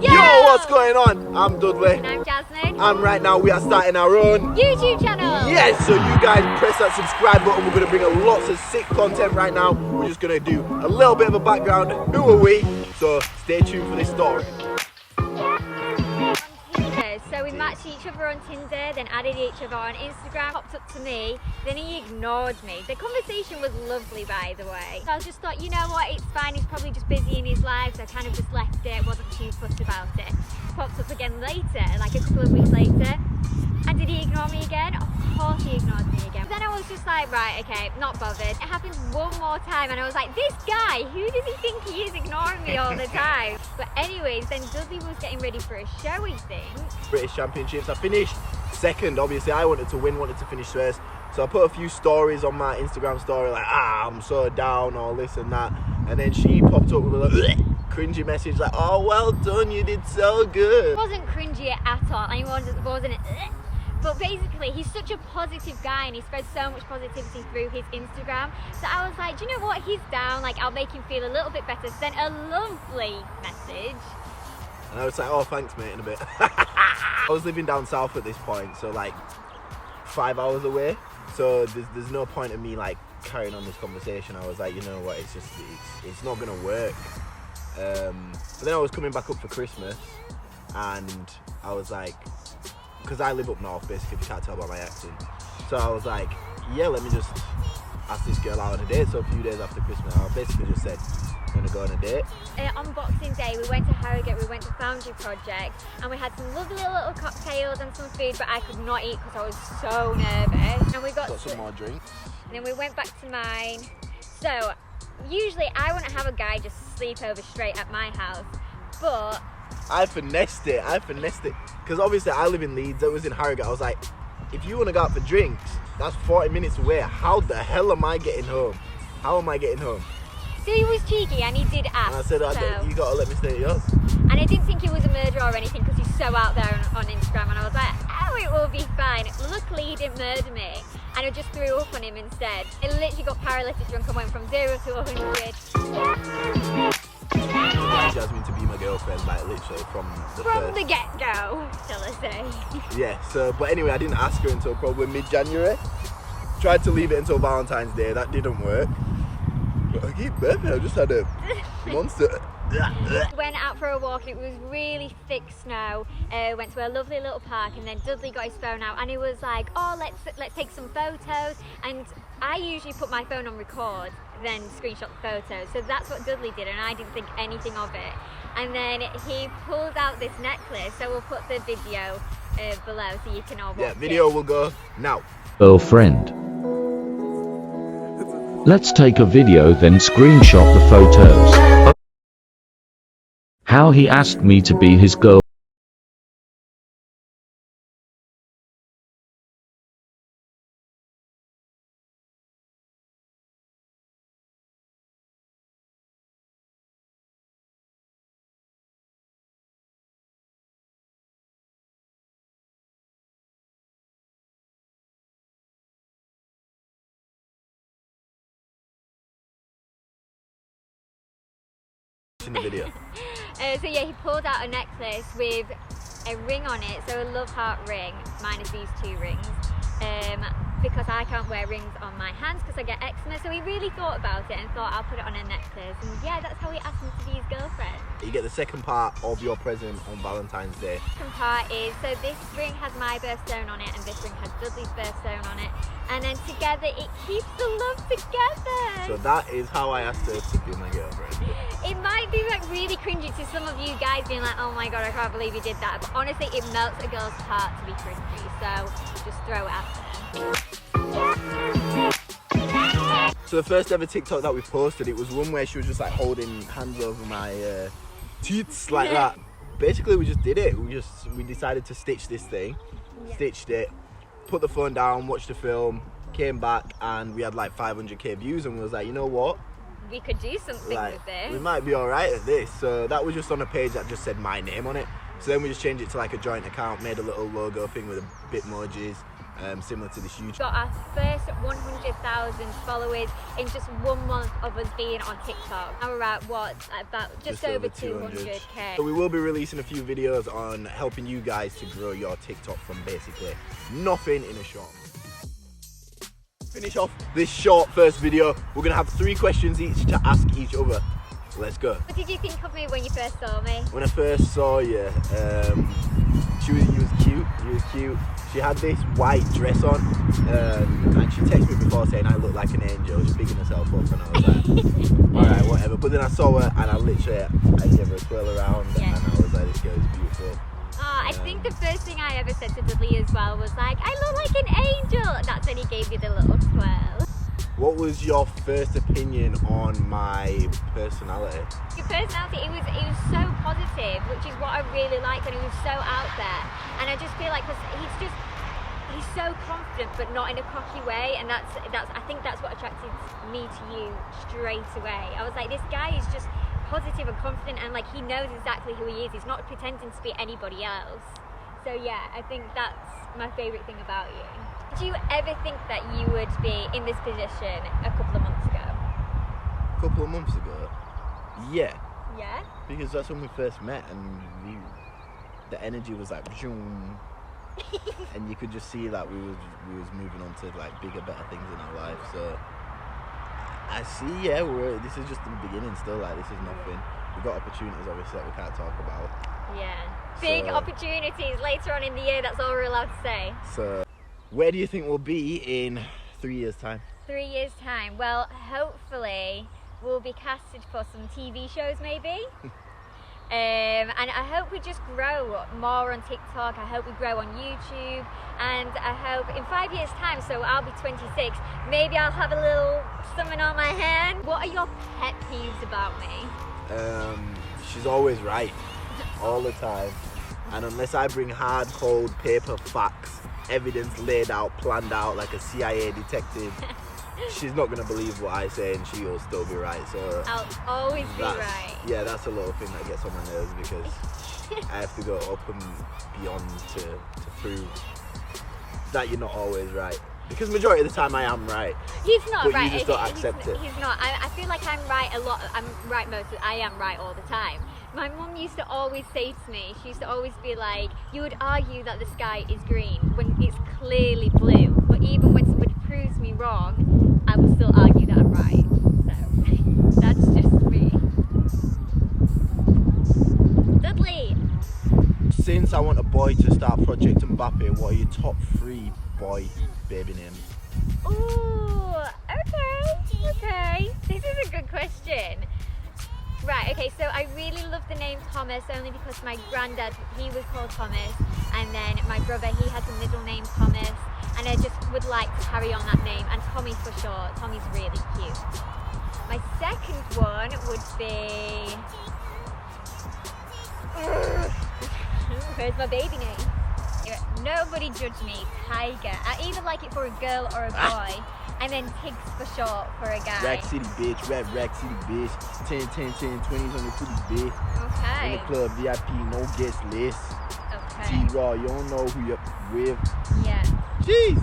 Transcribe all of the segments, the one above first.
Yo, what's going on? I'm Dudley. And I'm Jasmine. And right now we are starting our own YouTube channel. Yes, so you guys press that subscribe button. We're going to bring a lots of sick content right now. We're just going to do a little bit of a background. Who are we? So stay tuned for this story. So we matched each other on Tinder, then added each other on Instagram, popped up to me, then he ignored me. The conversation was lovely, by the way. So I just thought, you know what, it's fine, he's probably just busy in his life, so I kind of just left it, wasn't too fussed about it. Popped up again later, like a couple of weeks later, and did he ignore me again? Of course he ignored me again. Then I was just like, right, okay, not bothered. It happened one more time and I was like, this guy, who does he think he is ignoring me all the time? But anyways, then Dudley was getting ready for a show, I think. British Championships, I finished second. Obviously I wanted to win, wanted to finish first. So I put a few stories on my Instagram story like, I'm so down, all this and that. And then she popped up with a little cringy message like, oh, well done, you did so good. It wasn't cringy at all, and it wasn't but basically he's such a positive guy and he spreads so much positivity through his Instagram. So I was like, do you know what, he's down, like I'll make him feel a little bit better. Sent a lovely message. And I was like, oh, thanks mate, in a bit. I was living down south at this point, so like 5 hours away. So there's no point in me like carrying on this conversation. I was like, you know what, it's not gonna work. But then I was coming back up for Christmas and I was like, because I live up north basically, if you can't tell by my accent. So I was like, yeah, let me just ask this girl out on a date. So a few days after Christmas, I basically just said, I'm gonna go on a date. On Boxing Day, we went to Harrogate, we went to Foundry Project, and we had some lovely little cocktails and some food, but I could not eat because I was so nervous. And we got some more drinks. And then we went back to mine. So usually I wouldn't have a guy just sleep over straight at my house, but I finessed it, because obviously I live in Leeds, it was in Harrogate. I was like, if you want to go out for drinks, that's 40 minutes away. How the hell am I getting home? How am I getting home? So he was cheeky and he did ask. And I said, you gotta let me stay at yours. And I didn't think he was a murderer or anything because he's so out there on Instagram, and I was like, oh, it will be fine. Luckily he didn't murder me, and I just threw up on him instead. I literally got paralytic drunk and went from 0 to 100. Jasmine to be my girlfriend, like literally from the get-go, shall I say. Yeah, so, but anyway, I didn't ask her until probably mid-January. Tried to leave it until Valentine's Day, that didn't work. But I keep burping, I just had a monster. Went out for a walk and it was really thick snow. Went to a lovely little park, and then Dudley got his phone out and he was like, oh, let's take some photos. And I usually put my phone on record, then screenshot the photos. So that's what Dudley did, and I didn't think anything of it. And then he pulled out this necklace, so we'll put the video below so you can all watch it. Yeah, video will go now. Girlfriend. Let's take a video then screenshot the photos. How he asked me to be his girl. In the video. So yeah, he pulled out a necklace with a ring on it, so a love heart ring, minus these two rings, because I can't wear rings on my hands because I get eczema. So he really thought about it and thought, I'll put it on a necklace, and yeah, that's how he asked me to be his girlfriend. You get the second part of your present on Valentine's Day. The second part is, so this ring has my birthstone on it and this ring has Dudley's birthstone on it, and then together it keeps the love together. So that is how I asked her to be my girlfriend. It might be like really cringy to some of you guys being like, oh my god, I can't believe you did that, but honestly it melts a girl's heart to be cringy, so just throw it at them. So the first ever TikTok that we posted, it was one where she was just like holding hands over my teeth like that. Basically we just did it, we decided to stitch this thing, stitched it, put the phone down, watched the film, came back, and we had like 500k views, and we was like, you know what? We could do something with this. We might be alright at this. So that was just on a page that just said my name on it. So then we just changed it to like a joint account, made a little logo thing with a Bitmojis, similar to this huge. Got our first 100,000 followers in just 1 month of us being on TikTok. Now we're at what, about just over 200k. So we will be releasing a few videos on helping you guys to grow your TikTok from basically nothing in a short. Finish off this short first video. We're gonna have 3 questions each to ask each other. Let's go. What did you think of me when you first saw me? When I first saw you, you was cute. You was cute. She had this white dress on, and she texted me before saying I look like an angel. She's bigging herself up, and I was like, all right, whatever. But then I saw her, and I gave her a twirl around, and I was like, this girl is beautiful. I think the first thing I ever said to Dudley as well was like, I look like an angel. That's when he gave me the little twirl. What was your first opinion on my personality? Your personality, it was so positive, which is what I really liked, and he was so out there. And I just feel like, cause he's so confident, but not in a cocky way, and that's I think that's what attracted me to you straight away. I was like, this guy is just positive and confident, and like he knows exactly who he is. He's not pretending to be anybody else. So yeah, I think that's my favourite thing about you. Did you ever think that you would be in this position a couple of months ago? A couple of months ago? Yeah. Yeah? Because that's when we first met, and the energy was like zoom, and you could just see that we was moving on to like bigger, better things in our life. So I see, yeah, this is just the beginning still. Like, this is nothing. We've got opportunities obviously that we can't talk about. Yeah. Big opportunities later on in the year, that's all we're allowed to say. So where do you think we'll be in 3 years' time? 3 years' time? Well, hopefully we'll be casted for some TV shows maybe. And I hope we just grow more on TikTok. I hope we grow on YouTube. And I hope in 5 years' time, so I'll be 26, maybe I'll have a little something on my hand. What are your pet peeves about me? She's always right. All the time. And unless I bring hard, cold paper facts, evidence laid out, planned out like a CIA detective, she's not going to believe what I say, and she'll still be right. So I'll always be right. Yeah, that's a little thing that gets on my nerves, because I have to go up and beyond to prove that you're not always right. Because majority of the time I am right. He's not but right. You just don't accept it. He's not. I feel like I'm right a lot. I'm right most of I am right all the time. My mum used to always say to me, she used to always be like, you would argue that the sky is green when it's clearly blue. But even when somebody proves me wrong, I will still argue that I'm right. So that's just me. Dudley! Since I want a boy to start Project Mbappe, what are your top 3 boy baby names? Ooh, okay. This is a good question. Right, okay, so I really love the name Thomas only because my granddad, he was called Thomas, and then my brother, he has a middle name Thomas, and I just would like to carry on that name, and Tommy for short. Tommy's really cute. My second one would be... Where's my baby name? Nobody judge me, Tiger. I either like it for a girl or a boy. And then Tiggs for short for a guy. Rack City bitch, Rack City bitch. 10, 20s on your pretty bitch. Okay. In the club, VIP, no guest list. Okay. T-Raw, you don't know who you're with. Yeah. Jeez!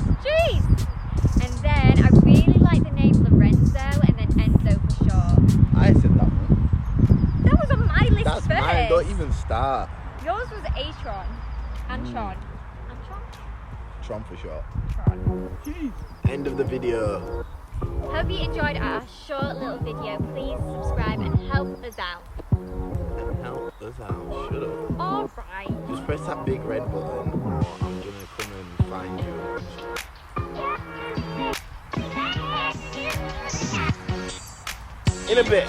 And then I really like the name Lorenzo and then Enzo for short. I said that one. That was on my list That's first. mine, don't even start. Yours was Atron. Antron. Antron? Tron for short. Tron. End of the video. Hope you enjoyed our short little video. Please subscribe and help us out. Help us out, shut up. Alright. Just press that big red button, or I'm gonna come and find you. In a bit.